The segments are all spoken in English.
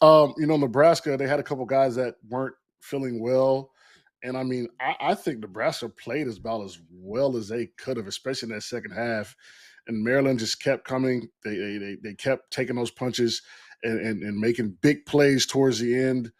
Nebraska, they had a couple guys that weren't feeling well. And I mean, I think Nebraska played about as well as they could have, especially in that second half. And Maryland just kept coming. They kept taking those punches and making big plays towards the end.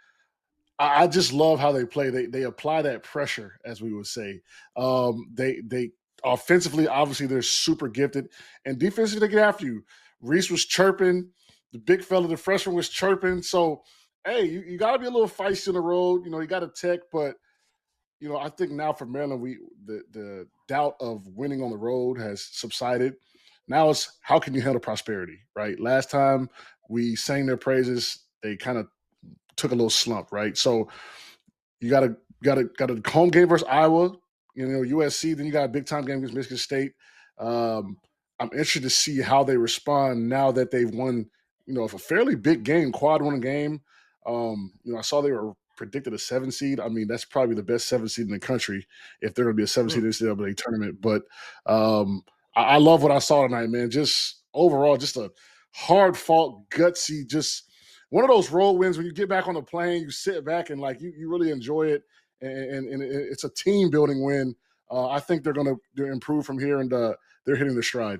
I just love how they play. They apply that pressure, as we would say. They offensively, obviously, they're super gifted, and defensively, they get after you. Reese was chirping, the big fella, the freshman was chirping. So, hey, you got to be a little feisty on the road. You got to tech, but I think now for Maryland, the doubt of winning on the road has subsided. Now it's how can you handle prosperity, right? Last time we sang their praises, they kind of took a little slump, right? So you got a home game versus Iowa, USC. Then you got a big time game against Michigan State. I'm interested to see how they respond now that they've won, a fairly big game, quad winning game. I saw they were predicted a 7 seed. I mean, that's probably the best 7 seed in the country if they're going to be a 7 seed in the NCAA tournament. But I love what I saw tonight, man. Just overall, just a hard fought, gutsy, just one of those road wins when you get back on the plane, you sit back and you really enjoy it, and it's a team building win. I think they're going to improve from here, and they're hitting their stride.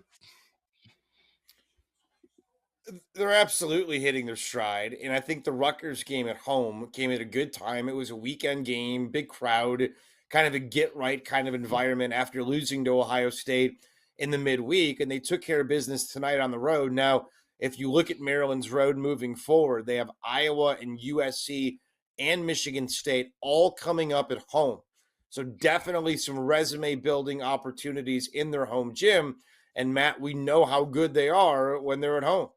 They're absolutely hitting their stride, and I think the Rutgers game at home came at a good time. It was a weekend game, big crowd, kind of a get-right kind of environment after losing to Ohio State in the midweek, and they took care of business tonight on the road. Now, if you look at Maryland's road moving forward, they have Iowa and USC and Michigan State all coming up at home. So definitely some resume building opportunities in their home gym. And Matt, we know how good they are when they're at home.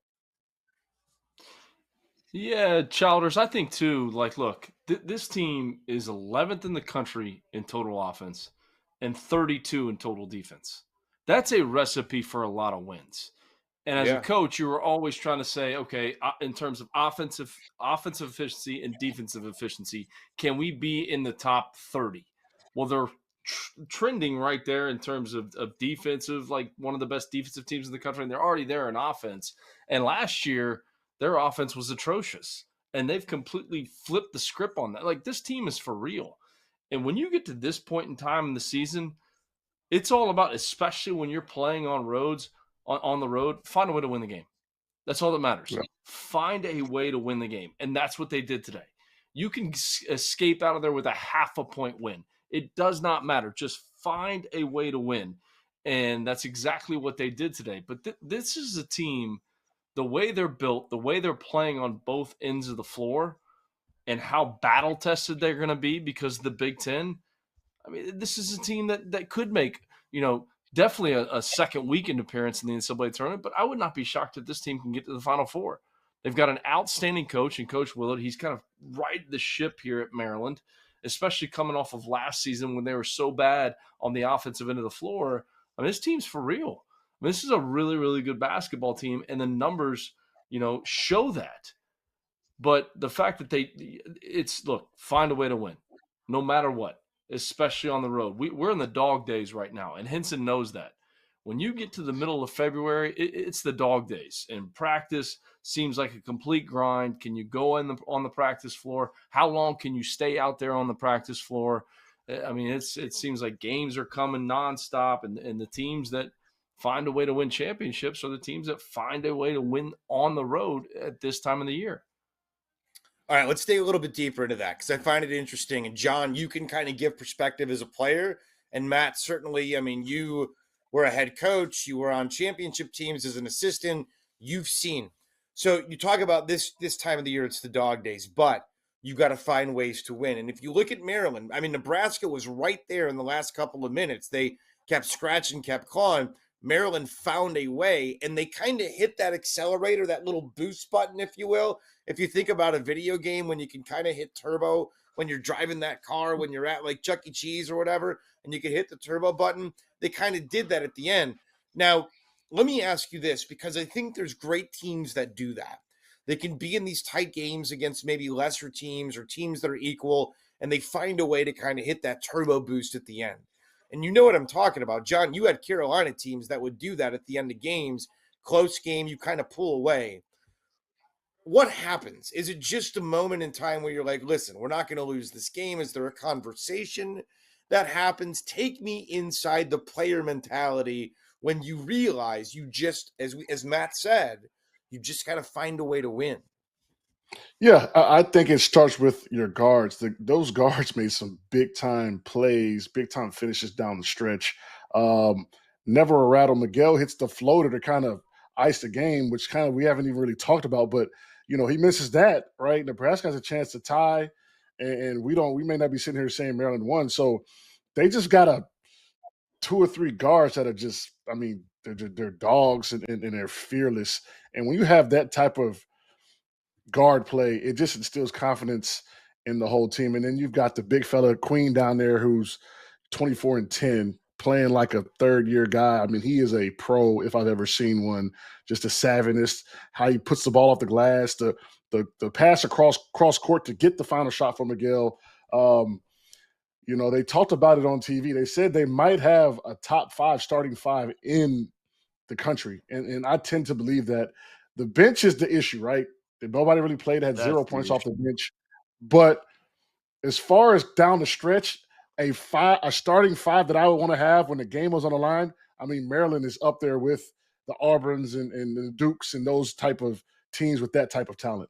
Yeah, Childers, I think too, look, this team is 11th in the country in total offense and 32 in total defense. That's a recipe for a lot of wins. And as a coach, you were always trying to say, okay, in terms of offensive efficiency and defensive efficiency, can we be in the top 30? Well, they're trending right there in terms of defensive, like one of the best defensive teams in the country, and they're already there in offense. And last year, their offense was atrocious, and they've completely flipped the script on that. This team is for real. And when you get to this point in time in the season, it's all about, especially when you're playing on roads, on the road, find a way to win the game. That's all that matters. Yeah. Find a way to win the game. And that's what they did today. You can escape out of there with a half a point win. It does not matter. Just find a way to win. And that's exactly what they did today. But this is a team, the way they're built, the way they're playing on both ends of the floor, and how battle tested they're going to be because of the Big Ten. I mean, this is a team that could make, definitely a second weekend appearance in the NCAA tournament, but I would not be shocked if this team can get to the Final Four. They've got an outstanding coach in Coach Willard. He's kind of righted the ship here at Maryland, especially coming off of last season when they were so bad on the offensive end of the floor. I mean, this team's for real. I mean, this is a really, really good basketball team, and the numbers, show that. But the fact that look, find a way to win, no matter what, especially on the road. We're in the dog days right now, and Henson knows that. When you get to the middle of February, it's the dog days, and practice seems like a complete grind. Can you go on the practice floor? How long can you stay out there on the practice floor? I mean, it seems like games are coming nonstop, and the teams that find a way to win championships are the teams that find a way to win on the road at this time of the year. All right, let's stay a little bit deeper into that because I find it interesting. And John, you can kind of give perspective as a player. And Matt, certainly, I mean, you were a head coach. You were on championship teams as an assistant. You've seen. So you talk about this time of the year, it's the dog days, but you got to find ways to win. And if you look at Maryland, I mean, Nebraska was right there in the last couple of minutes. They kept scratching, kept clawing. Maryland found a way, and they kind of hit that accelerator, that little boost button, if you will. If you think about a video game when you can kind of hit turbo when you're driving that car, when you're at like Chuck E. Cheese or whatever, and you can hit the turbo button, they kind of did that at the end. Now, let me ask you this, because I think there's great teams that do that. They can be in these tight games against maybe lesser teams or teams that are equal, and they find a way to kind of hit that turbo boost at the end. And you know what I'm talking about. John, you had Carolina teams that would do that at the end of games. Close game, you kind of pull away. what happens? Is it just a moment in time where you're like, listen, we're not going to lose this game? Is there a conversation that happens? Take me inside the player mentality when you realize you just, as Matt said, you just got to find a way to win. Yeah, I think it starts with your guards. Those guards made some big time plays, big time finishes down the stretch. Never a rattle. Miguel hits the floater to kind of ice the game, which kind of we haven't even really talked about. But he misses that, right? Nebraska has a chance to tie, and we don't. We may not be sitting here saying Maryland won. So they just got two or three guards that are just. I mean, they're dogs and they're fearless. And when you have that type of guard play, it just instills confidence in the whole team. And then you've got the big fella Queen down there who's 24-10, playing like a third-year guy. I mean, he is a pro if I've ever seen one. Just a savviness, how he puts the ball off the glass, the pass across court to get the final shot for Miguel. They talked about it on TV. They said they might have a top 5 starting 5 in the country. And I tend to believe that the bench is the issue, right? That nobody really played, had That's 0 the points issue. off the bench. But as far as down the stretch, a starting 5 that I would want to have when the game was on the line, I mean, Maryland is up there with the Auburns and the Dukes and those type of teams with that type of talent.